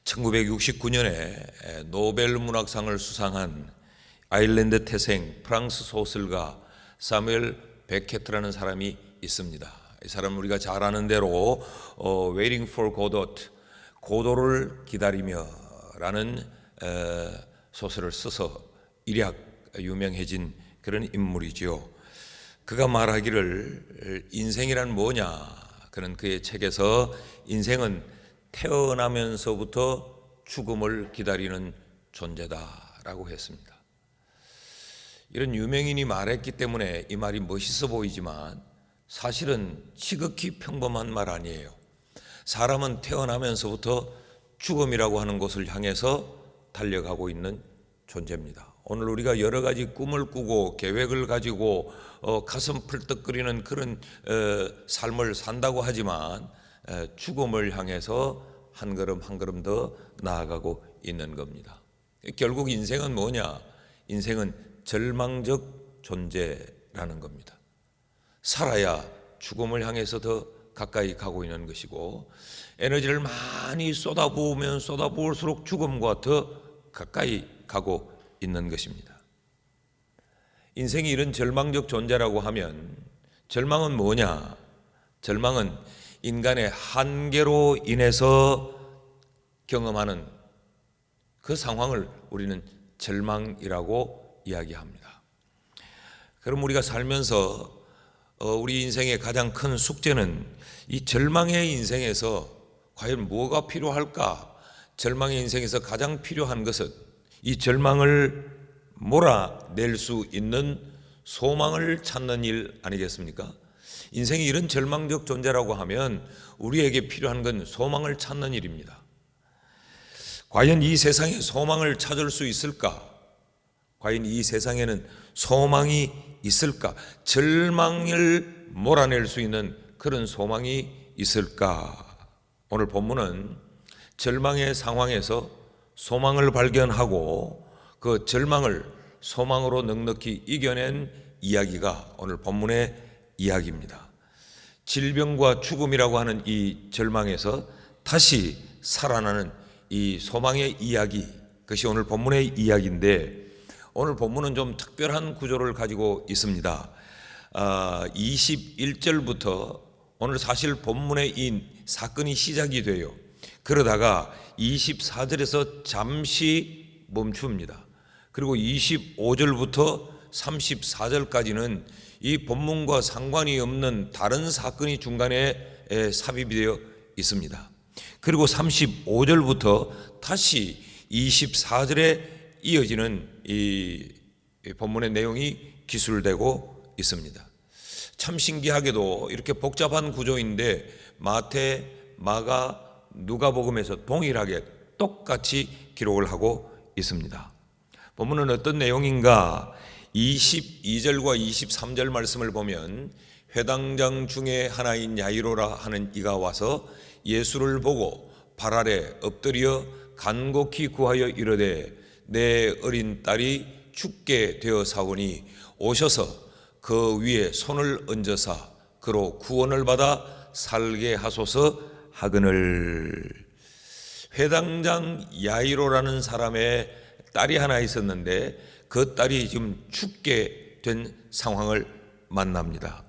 1969년에 노벨 문학상을 수상한 아일랜드 태생 프랑스 소설가 사무엘 베케트라는 사람이 있습니다. 이 사람은 우리가 잘 아는 대로 Waiting for Godot, 고도를 기다리며라는 소설을 써서 일약 유명해진 그런 인물이지요. 그가 말하기를 인생이란 뭐냐? 그는 그의 책에서 인생은 태어나면서부터 죽음을 기다리는 존재다라고 했습니다. 이런 유명인이 말했기 때문에 이 말이 멋있어 보이지만 사실은 지극히 평범한 말 아니에요. 사람은 태어나면서부터 죽음이라고 하는 곳을 향해서 달려가고 있는 존재입니다. 오늘 우리가 여러 가지 꿈을 꾸고 계획을 가지고 가슴 펄떡거리는 그런 삶을 산다고 하지만 죽음을 향해서 한 걸음 한 걸음 더 나아가고 있는 겁니다. 결국 인생은 뭐냐? 인생은 절망적 존재라는 겁니다. 살아야 죽음을 향해서 더 가까이 가고 있는 것이고, 에너지를 많이 쏟아부으면 쏟아부을수록 죽음과 더 가까이 가고 있는 것입니다. 인생이 이런 절망적 존재라고 하면 절망은 뭐냐? 절망은 인간의 한계로 인해서 경험하는 그 상황을 우리는 절망이라고 이야기합니다. 그럼 우리가 살면서 우리 인생의 가장 큰 숙제는 이 절망의 인생에서 과연 뭐가 필요할까? 절망의 인생에서 가장 필요한 것은 이 절망을 몰아낼 수 있는 소망을 찾는 일 아니겠습니까? 인생이 이런 절망적 존재라고 하면 우리에게 필요한 건 소망을 찾는 일입니다. 과연 이 세상에 소망을 찾을 수 있을까? 과연 이 세상에는 소망이 있을까? 절망을 몰아낼 수 있는 그런 소망이 있을까? 오늘 본문은 절망의 상황에서 소망을 발견하고 그 절망을 소망으로 넉넉히 이겨낸 이야기가 오늘 본문의 이야기입니다. 질병과 죽음이라고 하는 이 절망에서 다시 살아나는 이 소망의 이야기, 그것이 오늘 본문의 이야기인데, 오늘 본문은 좀 특별한 구조를 가지고 있습니다. 21절부터 오늘 사실 본문의 이 사건이 시작이 돼요. 그러다가 24절에서 잠시 멈춥니다. 그리고 25절부터 34절까지는 이 본문과 상관이 없는 다른 사건이 중간에 삽입이 되어 있습니다. 그리고 35절부터 다시 24절에 이어지는 이 본문의 내용이 기술되고 있습니다. 참 신기하게도 이렇게 복잡한 구조인데 마태, 마가, 누가복음에서 동일하게 똑같이 기록을 하고 있습니다. 본문은 어떤 내용인가? 22절과 23절 말씀을 보면 회당장 중에 하나인 야이로라 하는 이가 와서 예수를 보고 발 아래 엎드려 간곡히 구하여 이르되 내 어린 딸이 죽게 되어 사오니 오셔서 그 위에 손을 얹어사 그로 구원을 받아 살게 하소서 하거늘. 회당장 야이로라는 사람의 딸이 하나 있었는데 그 딸이 지금 죽게 된 상황을 만납니다.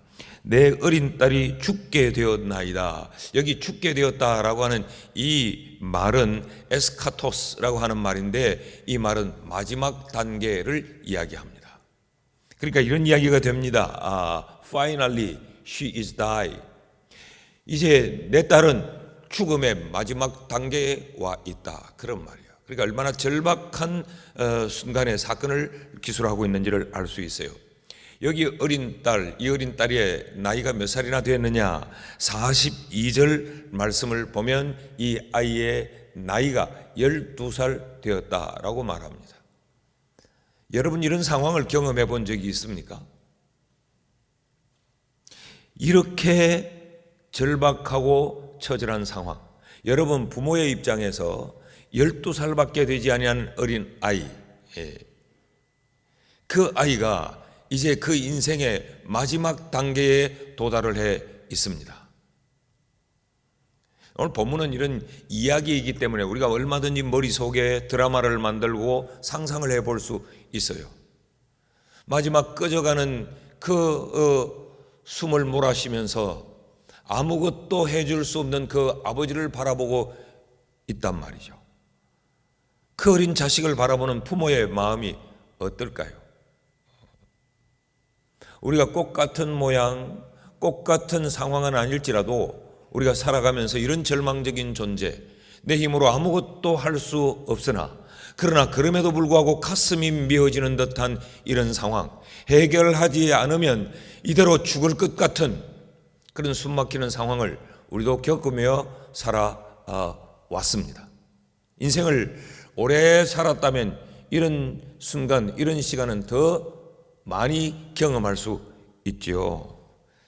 내 어린 딸이 죽게 되었나이다. 여기 죽게 되었다라고 하는 이 말은 에스카토스라고 하는 말인데, 이 말은 마지막 단계를 이야기합니다. 그러니까 이런 이야기가 됩니다. Finally she is die. 이제 내 딸은 죽음의 마지막 단계에 와 있다, 그런 말이에요. 그러니까 얼마나 절박한 순간의 사건을 기술하고 있는지를 알 수 있어요. 여기 어린 딸, 이 어린 딸의 나이가 몇 살이나 되었느냐? 42절 말씀을 보면 이 아이의 나이가 12살 되었다라고 말합니다. 여러분, 이런 상황을 경험해 본 적이 있습니까? 이렇게 절박하고 처절한 상황, 여러분 부모의 입장에서 12살밖에 되지 아니한 어린 아이, 그 아이가 이제 그 인생의 마지막 단계에 도달을 해 있습니다. 오늘 본문은 이런 이야기이기 때문에 우리가 얼마든지 머릿속에 드라마를 만들고 상상을 해볼 수 있어요. 마지막 꺼져가는 그 숨을 몰아쉬면서 아무것도 해줄 수 없는 그 아버지를 바라보고 있단 말이죠. 그 어린 자식을 바라보는 부모의 마음이 어떨까요? 우리가 꽃 같은 모양, 꽃 같은 상황은 아닐지라도 우리가 살아가면서 이런 절망적인 존재, 내 힘으로 아무것도 할 수 없으나 그러나 그럼에도 불구하고 가슴이 미어지는 듯한 이런 상황, 해결하지 않으면 이대로 죽을 것 같은 그런 숨막히는 상황을 우리도 겪으며 살아왔습니다. 인생을 오래 살았다면 이런 순간, 이런 시간은 더 많이 경험할 수 있죠.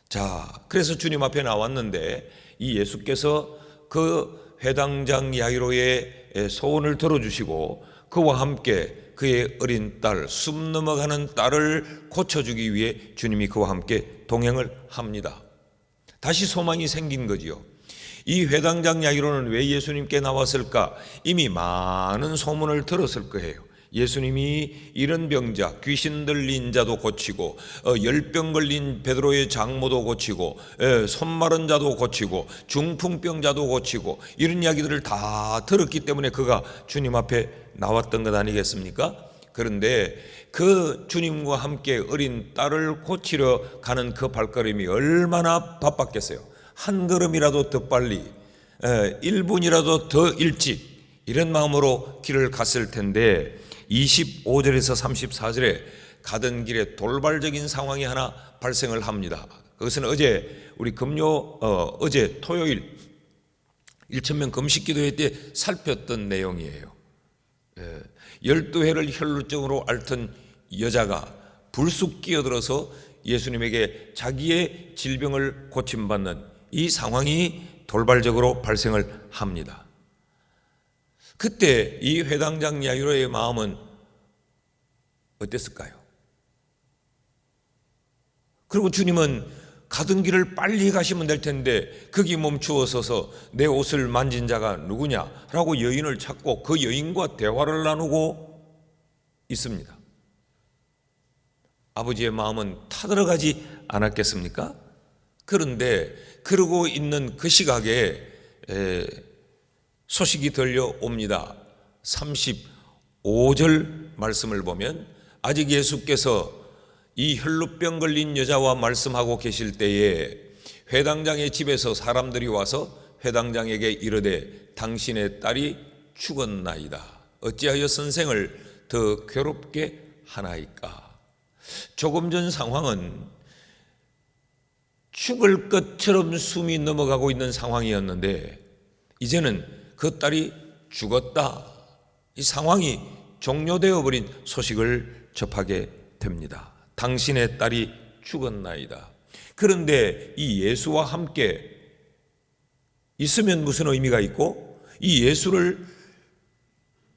자, 그래서 주님 앞에 나왔는데 이 예수께서 그 회당장 야이로의 소원을 들어주시고 그와 함께 그의 어린 딸, 숨 넘어가는 딸을 고쳐주기 위해 주님이 그와 함께 동행을 합니다. 다시 소망이 생긴 거지요. 이 회당장 야이로는 왜 예수님께 나왔을까? 이미 많은 소문을 들었을 거예요. 예수님이 이런 병자, 귀신 들린 자도 고치고 열병 걸린 베드로의 장모도 고치고 손 마른 자도 고치고 중풍병자도 고치고 이런 이야기들을 다 들었기 때문에 그가 주님 앞에 나왔던 것 아니겠습니까? 그런데 그 주님과 함께 어린 딸을 고치러 가는 그 발걸음이 얼마나 바빴겠어요. 한 걸음이라도 더 빨리, 1분이라도 더 일찍 이런 마음으로 길을 갔을 텐데 25절에서 34절에 가던 길에 돌발적인 상황이 하나 발생을 합니다. 그것은 어제 우리 어제 토요일 1,000명 금식 기도회 때 살폈던 내용이에요. 12회를 혈루증으로 앓던 여자가 불쑥 끼어들어서 예수님에게 자기의 질병을 고침받는 이 상황이 돌발적으로 발생을 합니다. 그때 이 회당장 야이로의 마음은 어땠을까요? 그리고 주님은 가던 길을 빨리 가시면 될 텐데 거기 멈추어서서 내 옷을 만진 자가 누구냐라고 여인을 찾고 그 여인과 대화를 나누고 있습니다. 아버지의 마음은 타들어가지 않았겠습니까? 그런데 그러고 있는 그 시각에 소식이 들려옵니다. 35절 말씀을 보면 아직 예수께서 이 혈루병 걸린 여자와 말씀하고 계실 때에 회당장의 집에서 사람들이 와서 회당장에게 이르되 당신의 딸이 죽었나이다. 어찌하여 선생을 더 괴롭게 하나이까? 조금 전 상황은 죽을 것처럼 숨이 넘어가고 있는 상황이었는데 이제는 그 딸이 죽었다. 이 상황이 종료되어 버린 소식을 접하게 됩니다. 당신의 딸이 죽었나이다. 그런데 이 예수와 함께 있으면 무슨 의미가 있고 이 예수를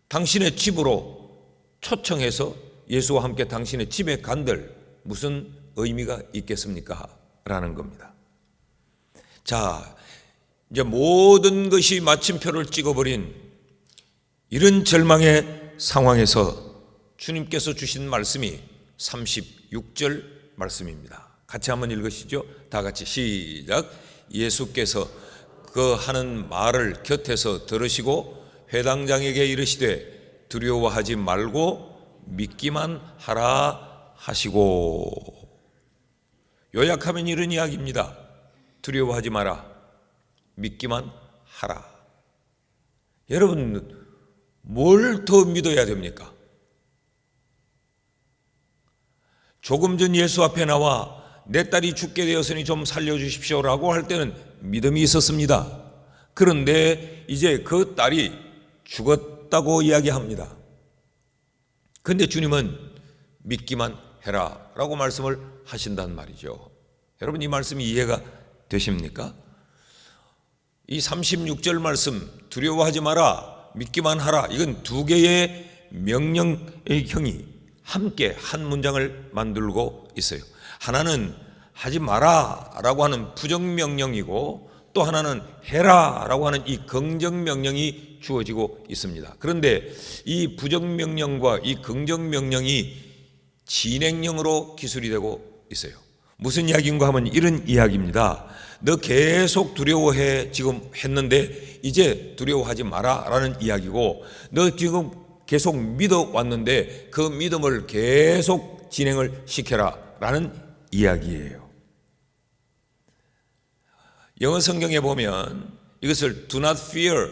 당신의 집으로 초청해서 예수와 함께 당신의 집에 간들 무슨 의미가 있겠습니까? 라는 겁니다. 자, 이제 모든 것이 마침표를 찍어버린 이런 절망의 상황에서 주님께서 주신 말씀이 36절 말씀입니다. 같이 한번 읽으시죠. 다 같이 시작. 예수께서 그 하는 말을 곁에서 들으시고 회당장에게 이르시되 두려워하지 말고 믿기만 하라 하시고. 요약하면 이런 이야기입니다. 두려워하지 마라. 믿기만 하라. 여러분, 뭘 더 믿어야 됩니까? 조금 전 예수 앞에 나와 내 딸이 죽게 되었으니 좀 살려주십시오라고 할 때는 믿음이 있었습니다. 그런데 이제 그 딸이 죽었다고 이야기합니다. 그런데 주님은 믿기만 해라 라고 말씀을 하신단 말이죠. 여러분, 이 말씀이 이해가 되십니까? 이 36절 말씀, 두려워하지 마라, 믿기만 하라, 이건 두 개의 명령형이 함께 한 문장을 만들고 있어요. 하나는 하지 마라 라고 하는 부정명령이고 또 하나는 해라라고 하는 이 긍정 명령이 주어지고 있습니다. 그런데 이 부정 명령과 이 긍정 명령이 진행형으로 기술이 되고 있어요. 무슨 이야기인가 하면 이런 이야기입니다. 너 계속 두려워해 지금 했는데 이제 두려워하지 마라 라는 이야기고, 너 지금 계속 믿어왔는데 그 믿음을 계속 진행을 시켜라 라는 이야기예요. 영어 성경에 보면 이것을 do not fear,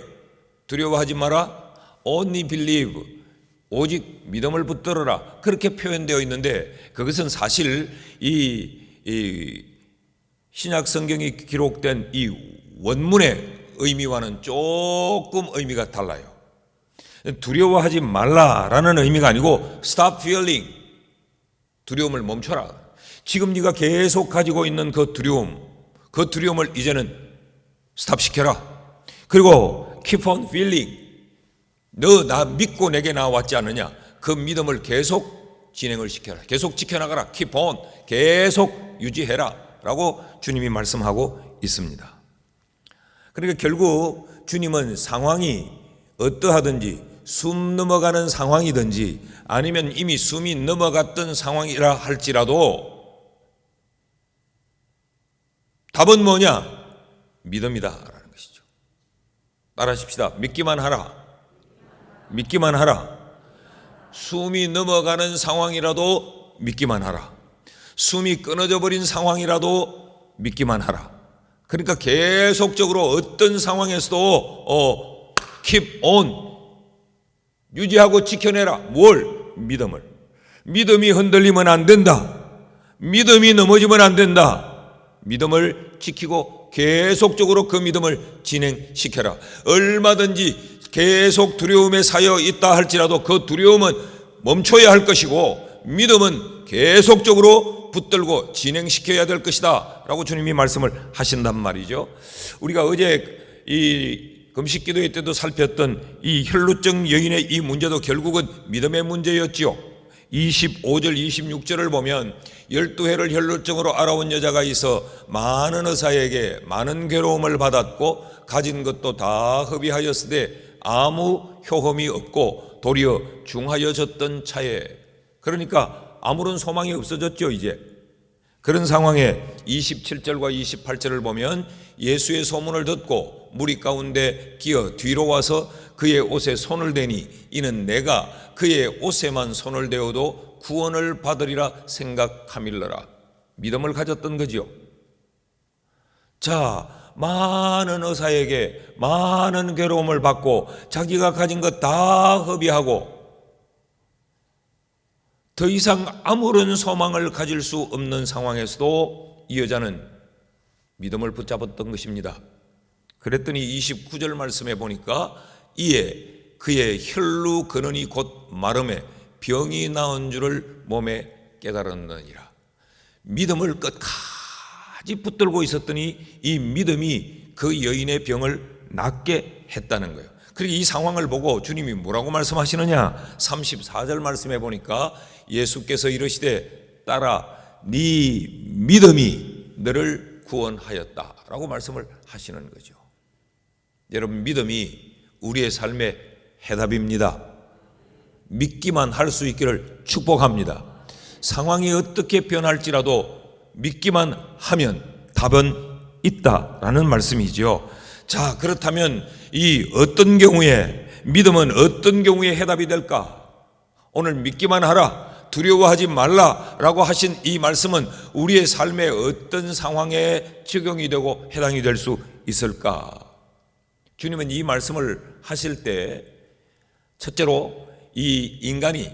두려워하지 마라, only believe, 오직 믿음을 붙들어라, 그렇게 표현되어 있는데, 그것은 사실 이 신약 성경이 기록된 이 원문의 의미와는 조금 의미가 달라요. 두려워하지 말라라는 의미가 아니고 stop feeling, 두려움을 멈춰라. 지금 네가 계속 가지고 있는 그 두려움을 이제는 스탑 시켜라. 그리고 keep on feeling, 너 나 믿고 내게 나왔지 않느냐, 그 믿음을 계속 진행을 시켜라. 계속 지켜나가라. keep on, 계속 유지해라 라고 주님이 말씀하고 있습니다. 그러니까 결국 주님은 상황이 어떠하든지, 숨 넘어가는 상황이든지 아니면 이미 숨이 넘어갔던 상황이라 할지라도 답은 뭐냐? 믿음이다 라는 것이죠. 따라하십시다. 믿기만 하라. 믿기만 하라. 숨이 넘어가는 상황이라도 믿기만 하라. 숨이 끊어져 버린 상황이라도 믿기만 하라. 그러니까 계속적으로 어떤 상황에서도 keep on, 유지하고 지켜내라. 뭘? 믿음을. 믿음이 흔들리면 안 된다. 믿음이 넘어지면 안 된다. 믿음을 지키고 계속적으로 그 믿음을 진행시켜라. 얼마든지 계속 두려움에 사여 있다 할지라도 그 두려움은 멈춰야 할 것이고 믿음은 계속적으로 붙들고 진행시켜야 될 것이다 라고 주님이 말씀을 하신단 말이죠. 우리가 어제 이 금식기도회 때도 살폈던 이 혈루증 여인의 이 문제도 결국은 믿음의 문제였지요. 25절 26절을 보면 12해를 혈루증으로 알아온 여자가 있어 많은 의사에게 많은 괴로움을 받았고 가진 것도 다 허비하였으되 아무 효험이 없고 도리어 중하여졌던 차에, 그러니까 아무런 소망이 없어졌죠 이제. 그런 상황에 27절과 28절을 보면 예수의 소문을 듣고 무리 가운데 기어 뒤로 와서 그의 옷에 손을 대니 이는 내가 그의 옷에만 손을 대어도 구원을 받으리라 생각함일러라. 믿음을 가졌던 거지요. 자, 많은 의사에게 많은 괴로움을 받고 자기가 가진 것 다 허비하고 더 이상 아무런 소망을 가질 수 없는 상황에서도 이 여자는 믿음을 붙잡았던 것입니다. 그랬더니 29절 말씀에 보니까 이에 그의 혈루 근원이 곧 마름에 병이 나은 줄을 몸에 깨달았느니라. 믿음을 끝까지 붙들고 있었더니 이 믿음이 그 여인의 병을 낫게 했다는 거예요. 그리고 이 상황을 보고 주님이 뭐라고 말씀하시느냐? 34절 말씀에 보니까 예수께서 이르시되 딸아 네 믿음이 너를 구원하였다 라고 말씀을 하시는 거죠. 여러분, 믿음이 우리의 삶의 해답입니다. 믿기만 할 수 있기를 축복합니다. 상황이 어떻게 변할지라도 믿기만 하면 답은 있다라는 말씀이죠. 자, 그렇다면 이 어떤 경우에, 믿음은 어떤 경우에 해답이 될까? 오늘 믿기만 하라, 두려워하지 말라라고 하신 이 말씀은 우리의 삶의 어떤 상황에 적용이 되고 해당이 될 수 있을까? 주님은 이 말씀을 하실 때 첫째로 이 인간이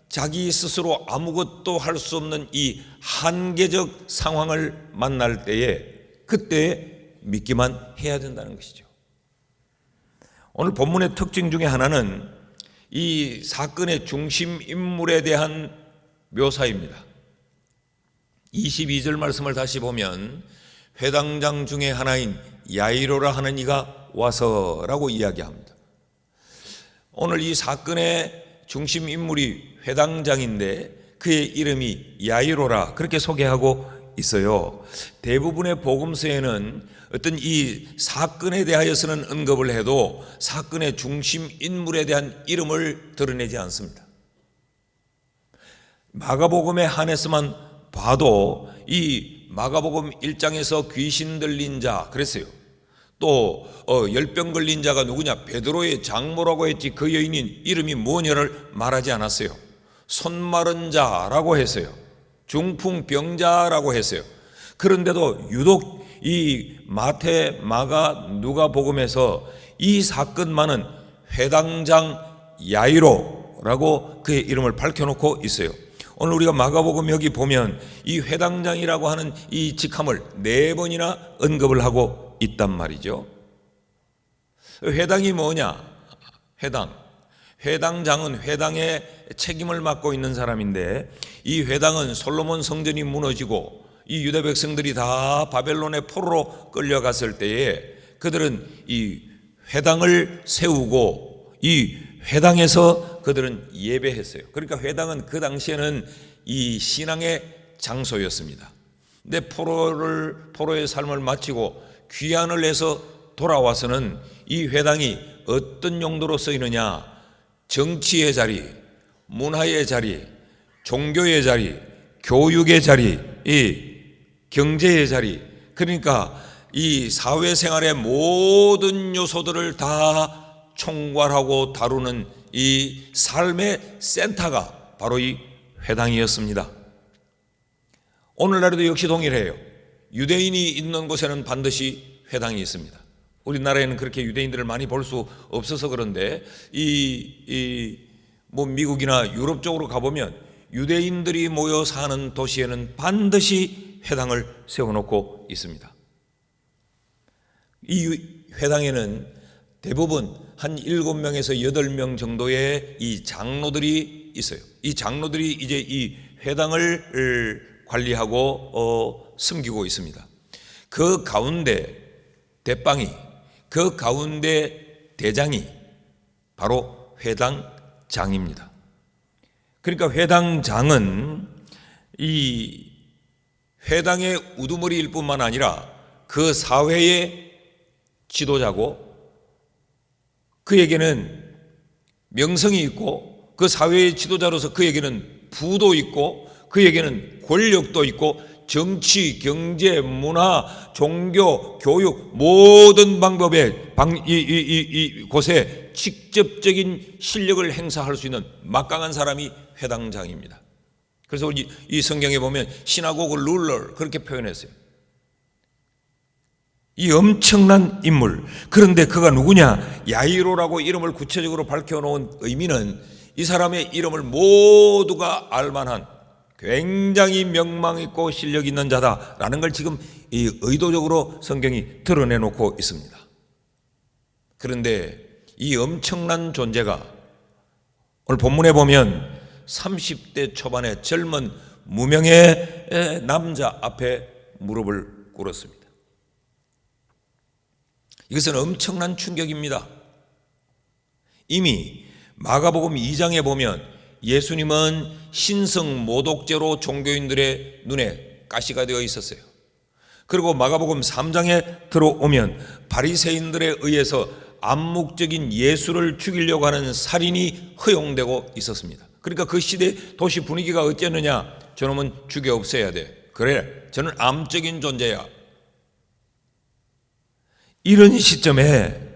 자기 스스로 아무것도 할 수 없는 이 한계적 상황을 만날 때에 그때 믿기만 해야 된다는 것이죠. 오늘 본문의 특징 중에 하나는 이 사건의 중심 인물에 대한 묘사입니다. 22절 말씀을 다시 보면 회당장 중에 하나인 야이로라 하는 이가 와서라고 이야기합니다. 오늘 이 사건의 중심 인물이 회당장인데 그의 이름이 야이로라 그렇게 소개하고 있어요. 대부분의 복음서에는 어떤 이 사건에 대하여서는 언급을 해도 사건의 중심 인물에 대한 이름을 드러내지 않습니다. 마가복음에 한해서만 봐도 이 마가복음 1장에서 귀신 들린 자 그랬어요. 또 열병 걸린 자가 누구냐? 베드로의 장모라고 했지 그 여인인 이름이 뭐냐를 말하지 않았어요. 손 마른 자라고 했어요. 중풍병자라고 했어요. 그런데도 유독 이 마태, 마가, 누가복음에서 이 사건만은 회당장 야이로라고 그의 이름을 밝혀놓고 있어요. 오늘 우리가 마가복음 여기 보면 이 회당장이라고 하는 이 직함을 4번이나 언급을 하고 있단 말이죠. 회당이 뭐냐? 회당장은 회당의 책임을 맡고 있는 사람인데 이 회당은 솔로몬 성전이 무너지고 이 유대 백성들이 다 바벨론의 포로로 끌려갔을 때에 그들은 이 회당을 세우고 이 회당에서 그들은 예배했어요. 그러니까 회당은 그 당시에는 이 신앙의 장소였습니다. 근데 포로의 삶을 마치고 귀환을 해서 돌아와서는 이 회당이 어떤 용도로 쓰이느냐? 정치의 자리, 문화의 자리, 종교의 자리, 교육의 자리, 이 경제의 자리, 그러니까 이 사회생활의 모든 요소들을 다 총괄하고 다루는 이 삶의 센터가 바로 이 회당이었습니다. 오늘날에도 역시 동일해요. 유대인이 있는 곳에는 반드시 회당이 있습니다. 우리나라에는 그렇게 유대인들을 많이 볼 수 없어서 그런데 뭐 미국이나 유럽 쪽으로 가보면 유대인들이 모여 사는 도시에는 반드시 회당을 세워놓고 있습니다. 이 회당에는 대부분 한 7명에서 8명 정도의 이 장로들이 있어요. 이 장로들이 이제 이 회당을 관리하고 섬기고 있습니다. 그 가운데 대빵이, 그 가운데 대장이 바로 회당장입니다. 그러니까 회당장은 이 회당의 우두머리일 뿐만 아니라 그 사회의 지도자고 그에게는 명성이 있고 그 사회의 지도자로서 그에게는 부도 있고 그에게는 권력도 있고 정치, 경제, 문화, 종교, 교육 모든 방법에 곳에 직접적인 실력을 행사할 수 있는 막강한 사람이 회당장입니다. 그래서 이 성경에 보면 시나고그 룰러 그렇게 표현했어요. 이 엄청난 인물. 그런데 그가 누구냐? 야이로라고 이름을 구체적으로 밝혀놓은 의미는 이 사람의 이름을 모두가 알만한 굉장히 명망 있고 실력 있는 자다라는 걸 지금 의도적으로 성경이 드러내놓고 있습니다. 그런데 이 엄청난 존재가 오늘 본문에 보면 30대 초반의 젊은 무명의 남자 앞에 무릎을 꿇었습니다. 이것은 엄청난 충격입니다. 이미 마가복음 2장에 보면 예수님은 신성 모독죄로 종교인들의 눈에 가시가 되어 있었어요. 그리고 마가복음 3장에 들어오면 바리새인들에 의해서 암묵적인 예수를 죽이려고 하는 살인이 허용되고 있었습니다. 그러니까 그 시대 도시 분위기가 어땠느냐? 저놈은 죽여 없애야 돼. 그래, 저는 암적인 존재야. 이런 시점에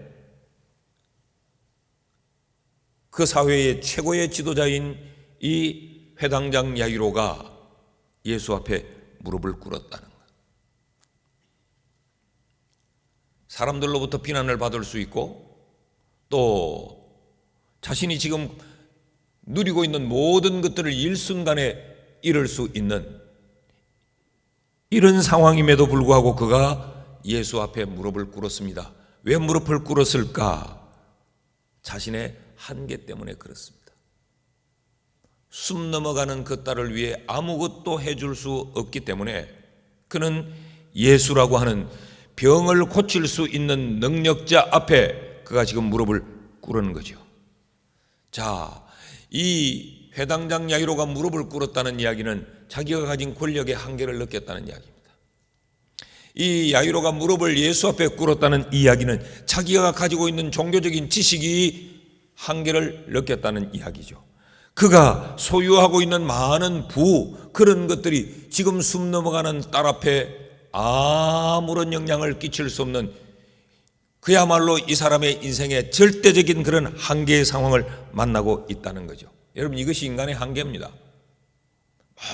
그 사회의 최고의 지도자인 이 회당장 야이로가 예수 앞에 무릎을 꿇었다는 것. 사람들로부터 비난을 받을 수 있고 또 자신이 지금 누리고 있는 모든 것들을 일순간에 잃을 수 있는 이런 상황임에도 불구하고 그가 예수 앞에 무릎을 꿇었습니다. 왜 무릎을 꿇었을까? 자신의 한계 때문에 그렇습니다. 숨 넘어가는 그 딸을 위해 아무것도 해줄 수 없기 때문에 그는 예수라고 하는 병을 고칠 수 있는 능력자 앞에 그가 지금 무릎을 꿇는 거죠. 자, 이 회당장 야이로가 무릎을 꿇었다는 이야기는 자기가 가진 권력의 한계를 느꼈다는 이야기입니다. 이 야이로가 무릎을 예수 앞에 꿇었다는 이야기는 자기가 가지고 있는 종교적인 지식이 한계를 느꼈다는 이야기죠. 그가 소유하고 있는 많은 그런 것들이 지금 숨 넘어가는 딸 앞에 아무런 영향을 끼칠 수 없는, 그야말로 이 사람의 인생의 절대적인 그런 한계의 상황을 만나고 있다는 거죠. 여러분, 이것이 인간의 한계입니다.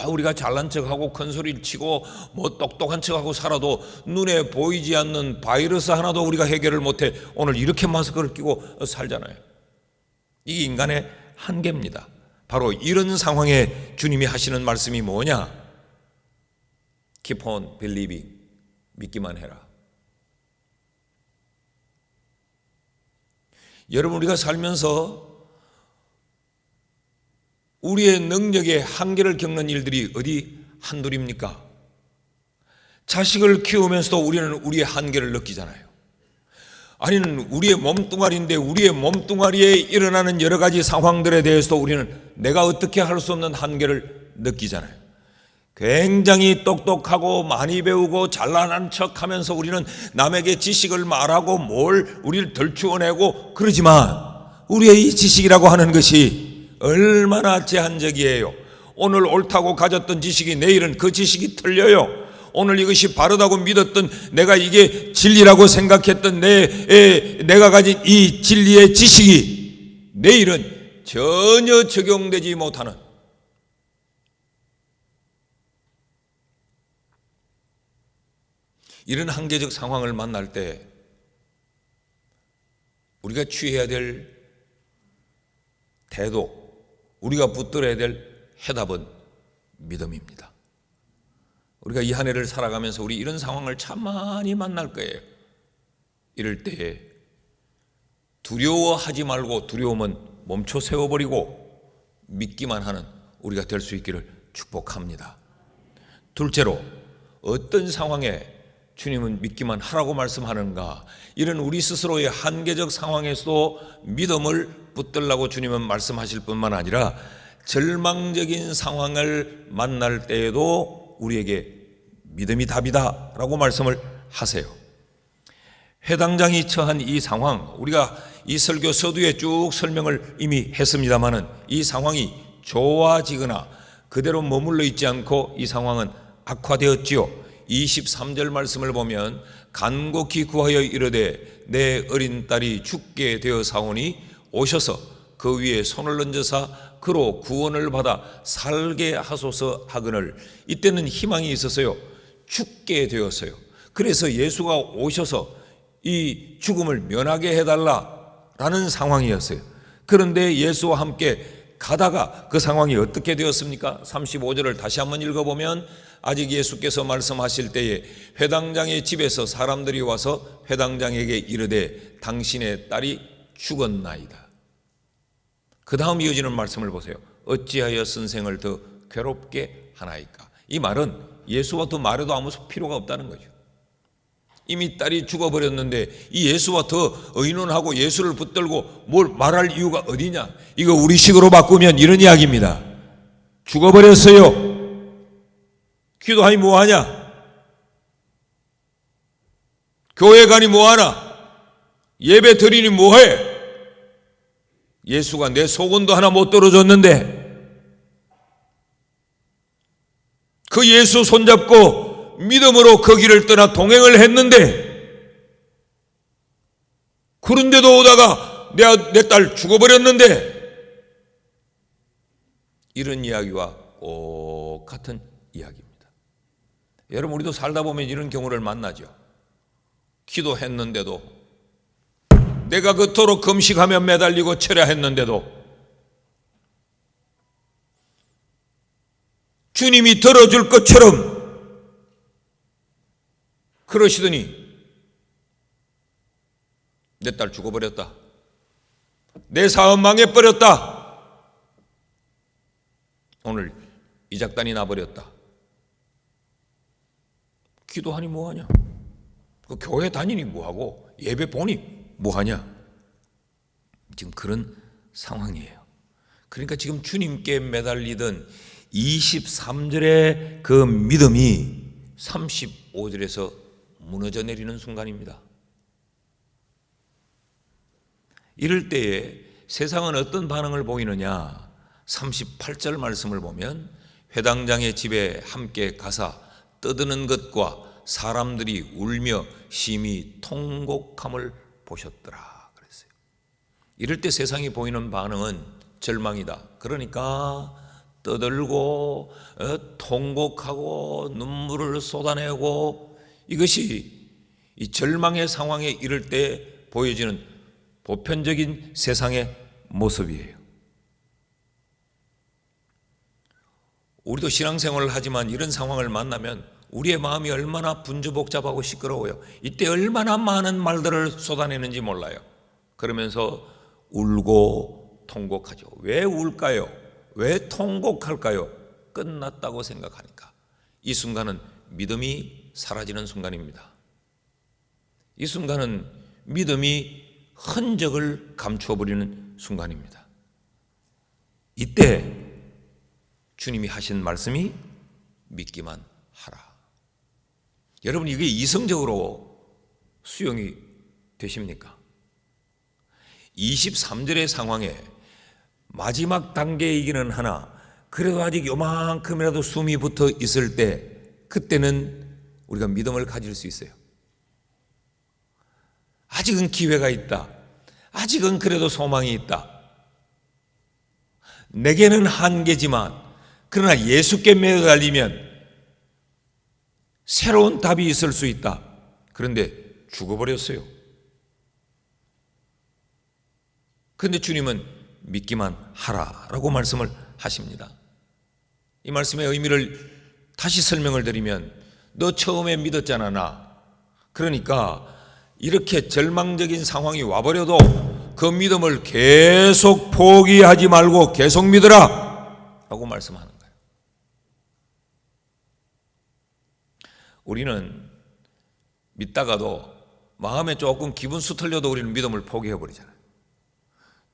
우리가 잘난 척하고 큰 소리를 치고 똑똑한 척하고 살아도 눈에 보이지 않는 바이러스 하나도 우리가 해결을 못해 오늘 이렇게 마스크를 끼고 살잖아요. 이게 인간의 한계입니다. 바로 이런 상황에 주님이 하시는 말씀이 뭐냐? Keep on believing. 믿기만 해라. 여러분, 우리가 살면서 우리의 능력의 한계를 겪는 일들이 어디 한둘입니까? 자식을 키우면서도 우리는 우리의 한계를 느끼잖아요. 아니면 우리의 몸뚱아리인데 우리의 몸뚱아리에 일어나는 여러 가지 상황들에 대해서도 우리는 내가 어떻게 할 수 없는 한계를 느끼잖아요. 굉장히 똑똑하고 많이 배우고 잘난 척하면서 우리는 남에게 지식을 말하고 우리를 덜추어내고 그러지만 우리의 이 지식이라고 하는 것이 얼마나 제한적이에요. 오늘 옳다고 가졌던 지식이 내일은 그 지식이 틀려요. 오늘 이것이 바르다고 믿었던, 내가 이게 진리라고 생각했던 내가 가진 이 진리의 지식이 내일은 전혀 적용되지 못하는, 이런 한계적 상황을 만날 때 우리가 취해야 될 태도, 우리가 붙들어야 될 해답은 믿음입니다. 우리가 이 한 해를 살아가면서 우리 이런 상황을 참 많이 만날 거예요. 이럴 때에 두려워하지 말고 두려움은 멈춰 세워버리고 믿기만 하는 우리가 될 수 있기를 축복합니다. 둘째로, 어떤 상황에 주님은 믿기만 하라고 말씀하는가? 이런 우리 스스로의 한계적 상황에서도 믿음을 붙들라고 주님은 말씀하실 뿐만 아니라 절망적인 상황을 만날 때에도 우리에게 믿음이 답이다 라고 말씀을 하세요. 회당장이 처한 이 상황, 우리가 이 설교 서두에 쭉 설명을 이미 했습니다마는 이 상황이 좋아지거나 그대로 머물러 있지 않고 이 상황은 악화되었지요. 23절 말씀을 보면 간곡히 구하여 이르되 내 어린 딸이 죽게 되어 사오니 오셔서 그 위에 손을 얹으사 그로 구원을 받아 살게 하소서 하거늘. 이때는 희망이 있었어요. 죽게 되었어요. 그래서 예수가 오셔서 이 죽음을 면하게 해달라라는 상황이었어요. 그런데 예수와 함께 가다가 그 상황이 어떻게 되었습니까? 35절을 다시 한번 읽어보면 아직 예수께서 말씀하실 때에 회당장의 집에서 사람들이 와서 회당장에게 이르되 당신의 딸이 죽었나이다. 그 다음 이어지는 말씀을 보세요. 어찌하여 선생을 더 괴롭게 하나이까? 이 말은 예수와 더 말해도 아무 필요가 없다는 거죠. 이미 딸이 죽어버렸는데 이 예수와 더 의논하고 예수를 붙들고 뭘 말할 이유가 어디냐? 이거 우리 식으로 바꾸면 이런 이야기입니다. 죽어버렸어요. 기도하니 뭐하냐? 교회 가니 뭐하나? 예배 드리니 뭐해? 예수가 내 소원도 하나 못 들어줬는데 그 예수 손잡고 믿음으로 그 길을 떠나 동행을 했는데, 그런데도 오다가 내 딸 죽어버렸는데, 이런 이야기와 똑같은 이야기입니다. 여러분, 우리도 살다 보면 이런 경우를 만나죠. 기도했는데도, 내가 그토록 금식하며 매달리고 철야했는데도 주님이 들어줄 것처럼 그러시더니 내 딸 죽어버렸다. 내 사업 망해버렸다. 오늘 이 작단이 나버렸다. 기도하니 뭐하냐? 그 교회 다니니 뭐하고 예배 보니 뭐하냐? 지금 그런 상황이에요. 그러니까 지금 주님께 매달리던 23절의 그 믿음이 35절에서 무너져 내리는 순간입니다. 이럴 때에 세상은 어떤 반응을 보이느냐? 38절 말씀을 보면 회당장의 집에 함께 가사 떠드는 것과 사람들이 울며 심히 통곡함을 보셨더라 그랬어요. 이럴 때 세상이 보이는 반응은 절망이다. 그러니까 떠들고 통곡하고 눈물을 쏟아내고, 이것이 이 절망의 상황에 이를 때 보여지는 보편적인 세상의 모습이에요. 우리도 신앙생활을 하지만 이런 상황을 만나면 우리의 마음이 얼마나 분주복잡하고 시끄러워요. 이때 얼마나 많은 말들을 쏟아내는지 몰라요. 그러면서 울고 통곡하죠. 왜 울까요? 왜 통곡할까요? 끝났다고 생각하니까. 이 순간은 믿음이 사라지는 순간입니다. 이 순간은 믿음이 흔적을 감추어버리는 순간입니다. 이때 주님이 하신 말씀이 믿기만 하라. 여러분, 이게 이성적으로 수용이 되십니까? 23절의 상황에 마지막 단계이기는 하나 그래도 아직 요만큼이라도 숨이 붙어 있을 때, 그때는 우리가 믿음을 가질 수 있어요. 아직은 기회가 있다. 아직은 그래도 소망이 있다. 내게는 한계지만 그러나 예수께 매달리면 새로운 답이 있을 수 있다. 그런데 죽어버렸어요. 그런데 주님은 믿기만 하라라고 말씀을 하십니다. 이 말씀의 의미를 다시 설명을 드리면, 너 처음에 믿었잖아 나. 그러니까 이렇게 절망적인 상황이 와버려도 그 믿음을 계속 포기하지 말고 계속 믿어라 라고 말씀하는 거예요. 우리는 믿다가도 마음에 조금 기분 수틀려도 우리는 믿음을 포기해버리잖아요.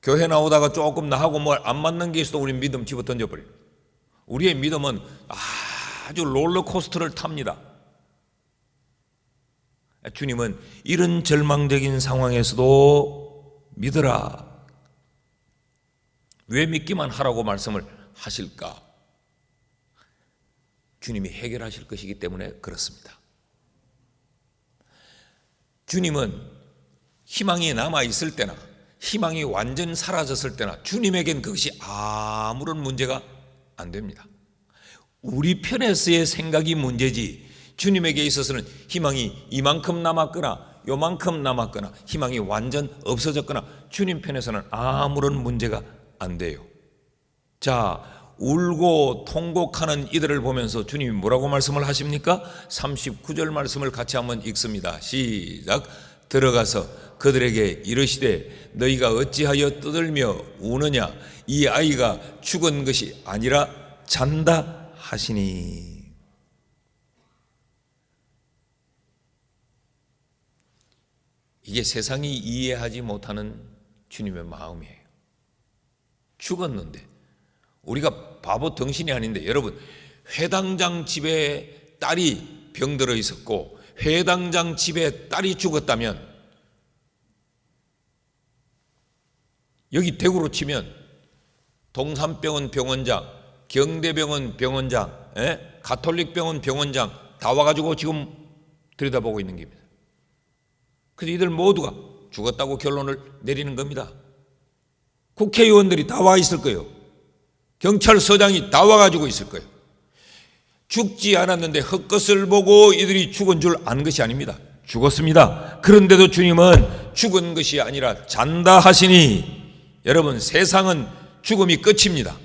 교회 나오다가 조금 나하고 뭐 안 맞는 게 있어도 우리는 믿음 집어 던져버려요. 우리의 믿음은 아주 롤러코스터를 탑니다. 주님은 이런 절망적인 상황에서도 믿어라. 왜 믿기만 하라고 말씀을 하실까? 주님이 해결하실 것이기 때문에 그렇습니다. 주님은 희망이 남아있을 때나 희망이 완전 사라졌을 때나 주님에겐 그것이 아무런 문제가 안 됩니다. 우리 편에서의 생각이 문제지, 주님에게 있어서는 희망이 이만큼 남았거나 요만큼 남았거나 희망이 완전 없어졌거나 주님 편에서는 아무런 문제가 안 돼요. 자, 울고 통곡하는 이들을 보면서 주님이 뭐라고 말씀을 하십니까? 39절 말씀을 같이 한번 읽습니다. 시작. 들어가서 그들에게 이르시되 너희가 어찌하여 떠들며 우느냐? 이 아이가 죽은 것이 아니라 잔다 하시니. 이게 세상이 이해하지 못하는 주님의 마음이에요. 죽었는데, 우리가 바보 덩신이 아닌데, 여러분, 회당장 집에 딸이 병들어 있었고 회당장 집에 딸이 죽었다면, 여기 대구로 치면 동산병원 병원장, 경대병원 병원장, 가톨릭병원 병원장 다 와가지고 지금 들여다보고 있는 겁니다. 그래서 이들 모두가 죽었다고 결론을 내리는 겁니다. 국회의원들이 다 와 있을 거예요. 경찰서장이 다 와가지고 있을 거예요. 죽지 않았는데 헛것을 보고 이들이 죽은 줄 아는 것이 아닙니다. 죽었습니다. 그런데도 주님은 죽은 것이 아니라 잔다 하시니. 여러분, 세상은 죽음이 끝입니다.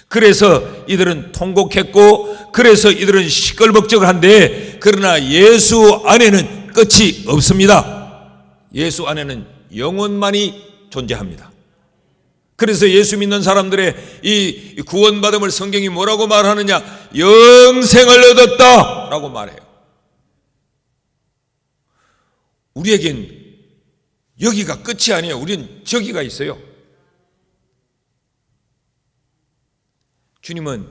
그래서 이들은 통곡했고, 그래서 이들은 시끌벅적한데, 그러나 예수 안에는 끝이 없습니다. 예수 안에는 영원만이 존재합니다. 그래서 예수 믿는 사람들의 이 구원받음을 성경이 뭐라고 말하느냐? 영생을 얻었다 라고 말해요. 우리에겐 여기가 끝이 아니에요. 우리는 저기가 있어요. 주님은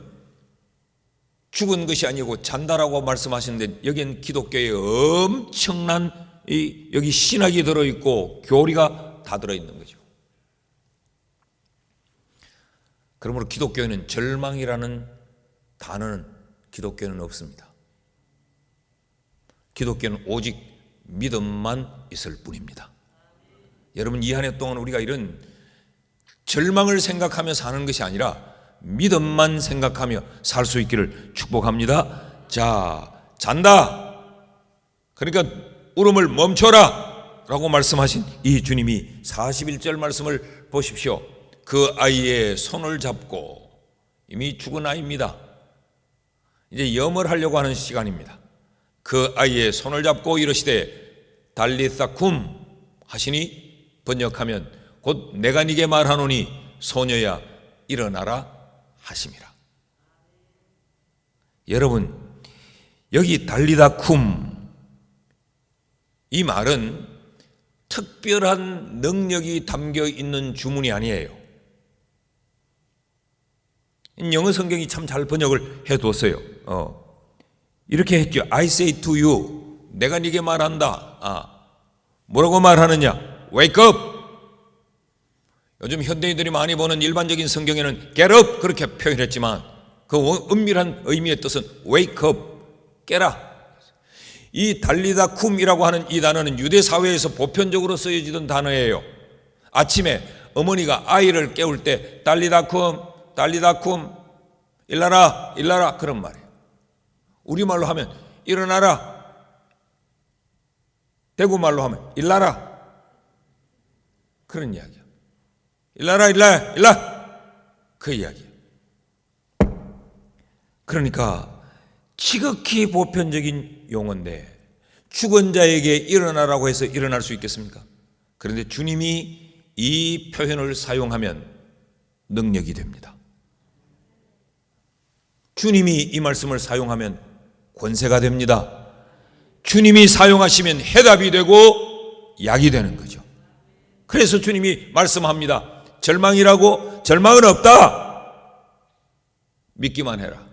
죽은 것이 아니고 잔다라고 말씀하시는데 여기엔 기독교에 엄청난 여기 신학이 들어있고 교리가 다 들어있는 거죠. 그러므로 기독교에는 절망이라는 단어는 기독교에는 없습니다. 기독교는 오직 믿음만 있을 뿐입니다. 여러분, 이 한 해 동안 우리가 이런 절망을 생각하며 사는 것이 아니라 믿음만 생각하며 살 수 있기를 축복합니다. 자, 잔다. 그러니까 울음을 멈춰라 라고 말씀하신 이 주님이 41절 말씀을 보십시오. 그 아이의 손을 잡고, 이미 죽은 아이입니다. 이제 염을 하려고 하는 시간입니다. 그 아이의 손을 잡고 이르시되 달리사 쿰 하시니 번역하면 곧 내가 네게 말하노니 소녀야 일어나라 하심이라. 여러분, 여기 달리다 쿰, 이 말은 특별한 능력이 담겨 있는 주문이 아니에요. 영어 성경이 참 잘 번역을 해뒀어요. 이렇게 했죠. I say to you, 내가 네게 말한다. 뭐라고 말하느냐? Wake up. 요즘 현대인들이 많이 보는 일반적인 성경에는 get up 그렇게 표현했지만 그 은밀한 의미의 뜻은 wake up, 깨라. 이 달리다 쿰이라고 하는 이 단어는 유대 사회에서 보편적으로 쓰여지던 단어예요. 아침에 어머니가 아이를 깨울 때 달리다 쿰, 일어나라, 일어나라 그런 말이에요. 우리말로 하면 일어나라, 대구말로 하면 일나라 그런 이야기야. 일나라 그 이야기야. 그러니까 지극히 보편적인 용어인데 죽은 자에게 일어나라고 해서 일어날 수 있겠습니까? 그런데 주님이 이 표현을 사용하면 능력이 됩니다. 주님이 이 말씀을 사용하면 권세가 됩니다. 주님이 사용하시면 해답이 되고 약이 되는 거죠. 그래서 주님이 말씀합니다. 절망은 없다. 믿기만 해라.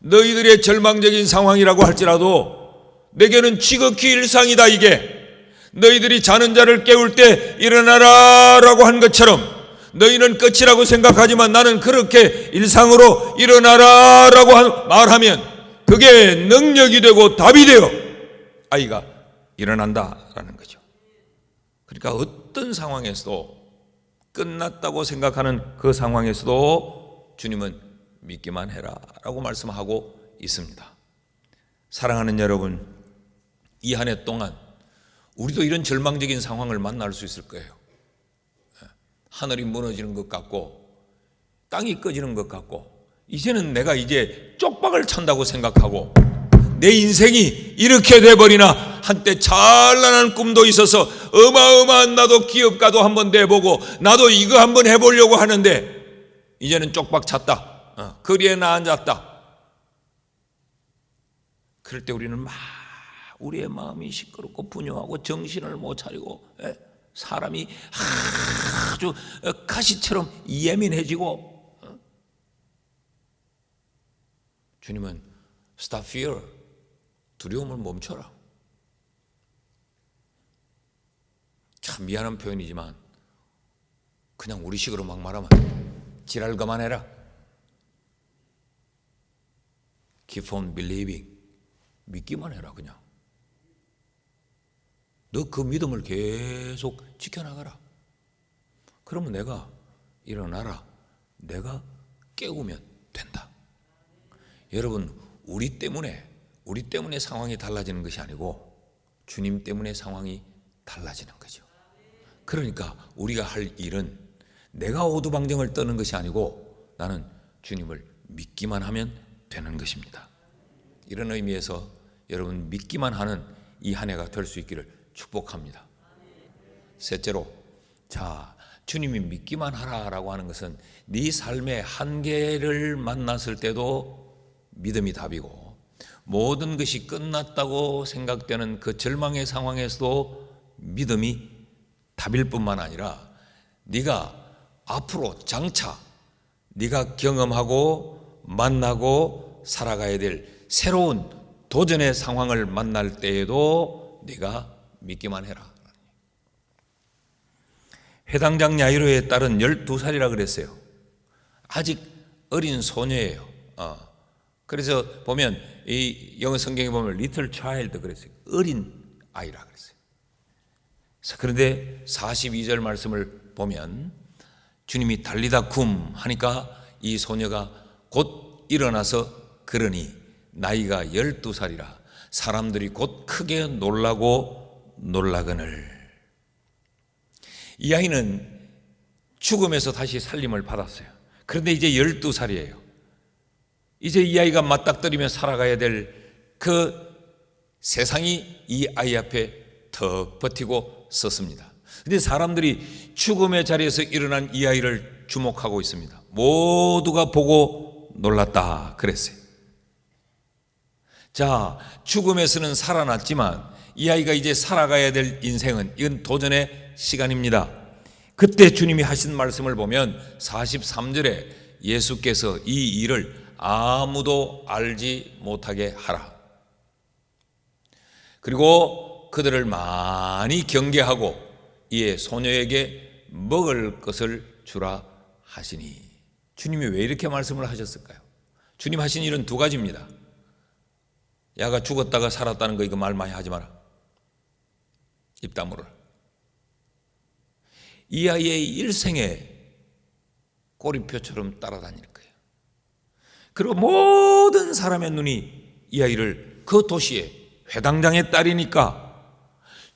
너희들의 절망적인 상황이라고 할지라도 내게는 지극히 일상이다. 이게 너희들이 자는 자를 깨울 때 일어나라 라고 한 것처럼 너희는 끝이라고 생각하지만 나는 그렇게 일상으로 일어나라 라고 말하면 그게 능력이 되고 답이 되어 아이가 일어난다라는 거죠. 그러니까 어떤 상황에서도 끝났다고 생각하는 그 상황에서도 주님은 믿기만 해라 라고 말씀하고 있습니다. 사랑하는 여러분, 이 한 해 동안 우리도 이런 절망적인 상황을 만날 수 있을 거예요. 하늘이 무너지는 것 같고 땅이 꺼지는 것 같고 이제는 내가 이제 쪽박을 찬다고 생각하고 내 인생이 이렇게 돼버리나, 한때 찬란한 꿈도 있어서 어마어마한 나도 기업가도 한번 돼보고 나도 이거 한번 해보려고 하는데 이제는 쪽박 찼다. 거리에 나 앉았다. 그럴 때 우리는 막 우리의 마음이 시끄럽고 분유하고 정신을 못 차리고 사람이 아주 가시처럼 예민해지고, 주님은 stop fear, 두려움을 멈춰라. 참 미안한 표현이지만 그냥 우리식으로 막 말하면 지랄 그만해라. Keep on believing, 믿기만 해라. 그냥 너 그 믿음을 계속 지켜나가라. 그러면 내가 일어나라, 내가 깨우면 된다. 여러분, 우리 때문에 상황이 달라지는 것이 아니고 주님 때문에 상황이 달라지는 거죠. 그러니까 우리가 할 일은 내가 오두방정을 떠는 것이 아니고 나는 주님을 믿기만 하면 되는 것입니다. 이런 의미에서 여러분, 믿기만 하는 이 한 해가 될 수 있기를 축복합니다. 셋째로, 자, 주님이 믿기만 하라라고 하는 것은 네 삶의 한계를 만났을 때도 믿음이 답이고, 모든 것이 끝났다고 생각되는 그 절망의 상황에서도 믿음이 답일 뿐만 아니라 네가 앞으로 장차 네가 경험하고 만나고 살아가야 될 새로운 도전의 상황을 만날 때에도 네가 믿기만 해라. 회당장 야이로의 딸은 12살이라 그랬어요. 아직 어린 소녀예요. 그래서 보면 이 영어 성경에 보면 little child 그랬어요. 어린 아이라 그랬어요. 그런데 42절 말씀을 보면 주님이 달리다 쿰 하니까 이 소녀가 곧 일어나서 그러니 나이가 12살이라 사람들이 곧 크게 놀라고 놀라거늘. 이 아이는 죽음에서 다시 살림을 받았어요. 그런데 이제 12살이에요. 이제 이 아이가 맞닥뜨리며 살아가야 될 그 세상이 이 아이 앞에 턱 버티고 섰습니다. 그런데 사람들이 죽음의 자리에서 일어난 이 아이를 주목하고 있습니다. 모두가 보고 놀랐다 그랬어요. 자, 죽음에서는 살아났지만 이 아이가 이제 살아가야 될 인생은 이건 도전의 시간입니다. 그때 주님이 하신 말씀을 보면 43절에 예수께서 이 일을 아무도 알지 못하게 하라. 그리고 그들을 많이 경계하고 이에 소녀에게 먹을 것을 주라 하시니. 주님이 왜 이렇게 말씀을 하셨을까요? 주님 하신 일은 두 가지입니다. 야가 죽었다가 살았다는 거 이거 말 많이 하지 마라. 입 다물어라. 이 아이의 일생에 꼬리표처럼 따라다닐 거예요. 그리고 모든 사람의 눈이 이 아이를 그 도시에 회당장의 딸이니까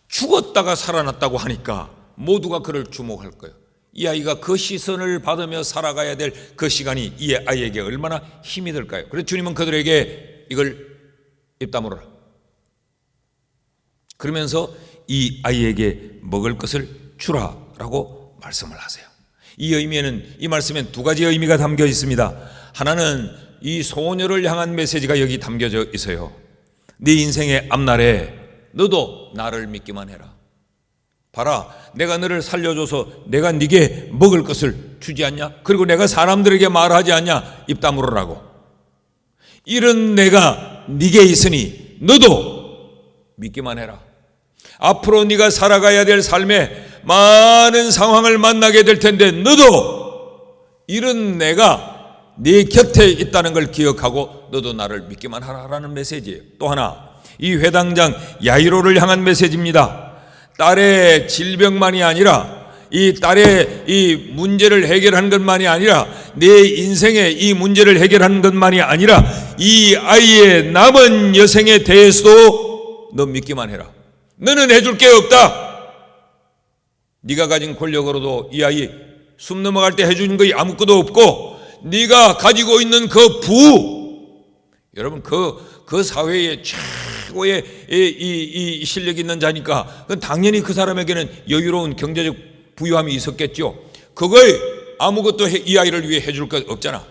죽었다가 살아났다고 하니까 모두가 그를 주목할 거예요. 이 아이가 그 시선을 받으며 살아가야 될 그 시간이 이 아이에게 얼마나 힘이 될까요? 그래서 주님은 그들에게 이걸 입 다물어라. 그러면서 이 아이에게 먹을 것을 주라라고 말씀을 하세요. 이 의미에는, 이 말씀엔 두 가지 의미가 담겨 있습니다. 하나는 이 소녀를 향한 메시지가 여기 담겨져 있어요. 네 인생의 앞날에 너도 나를 믿기만 해라. 봐라, 내가 너를 살려줘서 내가 네게 먹을 것을 주지 않냐? 그리고 내가 사람들에게 말하지 않냐? 입 다물으라고. 이런 내가 네게 있으니 너도 믿기만 해라. 앞으로 네가 살아가야 될 삶에 많은 상황을 만나게 될 텐데 너도 이런 내가 네 곁에 있다는 걸 기억하고 너도 나를 믿기만 하라라는 메시지예요. 또 하나, 이 회당장 야이로를 향한 메시지입니다. 딸의 질병만이 아니라 이 딸의 이 문제를 해결하는 것만이 아니라 내 인생의 이 문제를 해결하는 것만이 아니라 이 아이의 남은 여생에 대해서도 너 믿기만 해라. 너는 해줄 게 없다. 네가 가진 권력으로도 이 아이 숨 넘어갈 때 해주는 거 아무것도 없고, 네가 가지고 있는 그 부, 여러분 그 사회의 최고의 이 실력이 있는 자니까 당연히 그 사람에게는 여유로운 경제적 부유함이 있었겠죠. 그걸 아무것도 이 아이를 위해 해줄 것 없잖아.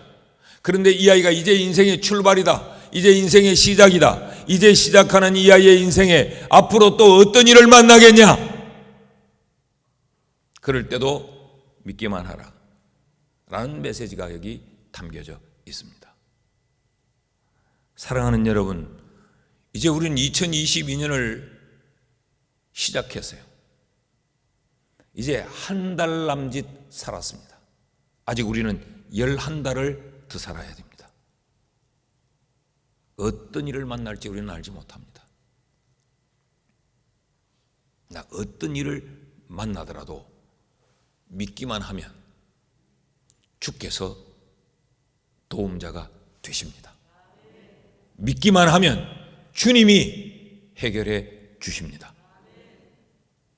그런데 이 아이가 이제 인생의 출발이다. 이제 인생의 시작이다. 이제 시작하는 이 아이의 인생에 앞으로 또 어떤 일을 만나겠냐? 그럴 때도 믿기만 하라 라는 메시지가 여기 담겨져 있습니다. 사랑하는 여러분, 이제 우리는 2022년을 시작했어요. 이제 한 달 남짓 살았습니다. 아직 우리는 11달을 더 살아야 됩니다. 어떤 일을 만날지 우리는 알지 못합니다. 나 어떤 일을 만나더라도 믿기만 하면 주께서 도움자가 되십니다. 믿기만 하면 주님이 해결해 주십니다.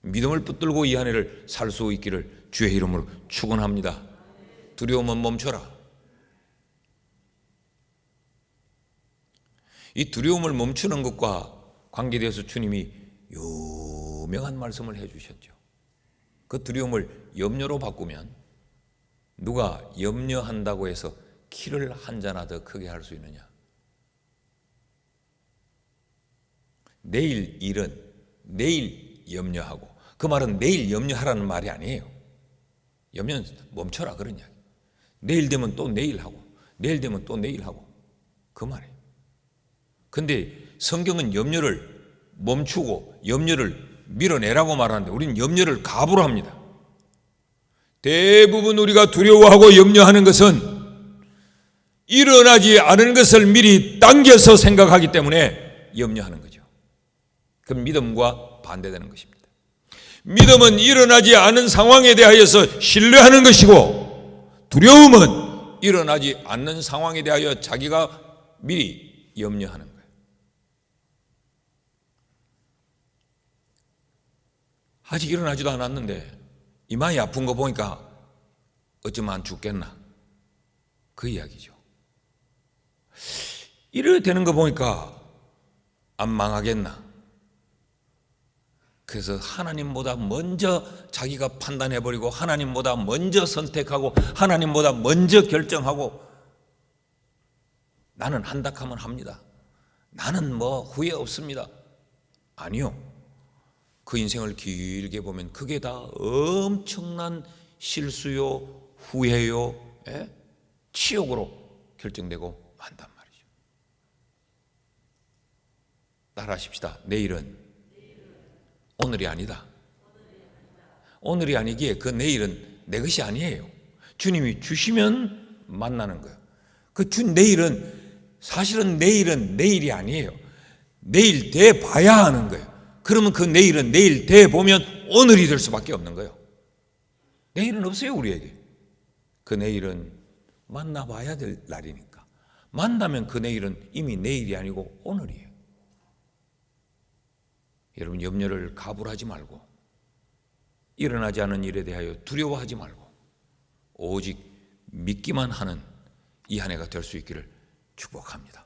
믿음을 붙들고 이 한 해를 살 수 있기를 주의 이름으로 축원합니다. 두려움은 멈춰라. 이 두려움을 멈추는 것과 관계되어서 주님이 유명한 말씀을 해주셨죠. 그 두려움을 염려로 바꾸면 누가 염려한다고 해서 키를 한 잔이나 더 크게 할 수 있느냐? 내일 일은 내일 염려하고, 그 말은 내일 염려하라는 말이 아니에요. 염려는 멈춰라 그런 이야기. 내일 되면 또 내일 하고, 내일 되면 또 내일 하고, 그 말이에요. 근데 성경은 염려를 멈추고 염려를 밀어내라고 말하는데 우리는 염려를 갑으로 합니다. 대부분 우리가 두려워하고 염려하는 것은 일어나지 않은 것을 미리 당겨서 생각하기 때문에 염려하는 거죠. 그 믿음과 반대되는 것입니다. 믿음은 일어나지 않은 상황에 대하여서 신뢰하는 것이고, 두려움은 일어나지 않는 상황에 대하여 자기가 미리 염려하는 거예요. 아직 일어나지도 않았는데 이마에 아픈 거 보니까 어쩌면 안 죽겠나, 그 이야기죠. 이래 되는 거 보니까 안 망하겠나. 그래서 하나님보다 먼저 자기가 판단해버리고 하나님보다 먼저 선택하고 하나님보다 먼저 결정하고, 나는 한다 하면 합니다. 나는 뭐 후회 없습니다. 아니요. 그 인생을 길게 보면 그게 다 엄청난 실수요, 후회요, 치욕으로 결정되고 만단 말이죠. 따라하십시다. 내일은 오늘이 아니다. 오늘이 아니기에 그 내일은 내 것이 아니에요. 주님이 주시면 만나는 거예요. 그 내일은, 사실은 내일은 내일이 아니에요. 내일 돼 봐야 하는 거예요. 그러면 그 내일은 내일 돼 보면 오늘이 될 수밖에 없는 거예요. 내일은 없어요, 우리에게. 그 내일은 만나봐야 될 날이니까. 만나면 그 내일은 이미 내일이 아니고 오늘이에요. 여러분, 염려를 가불하지 말고, 일어나지 않은 일에 대하여 두려워하지 말고, 오직 믿기만 하는 이 한 해가 될 수 있기를 축복합니다.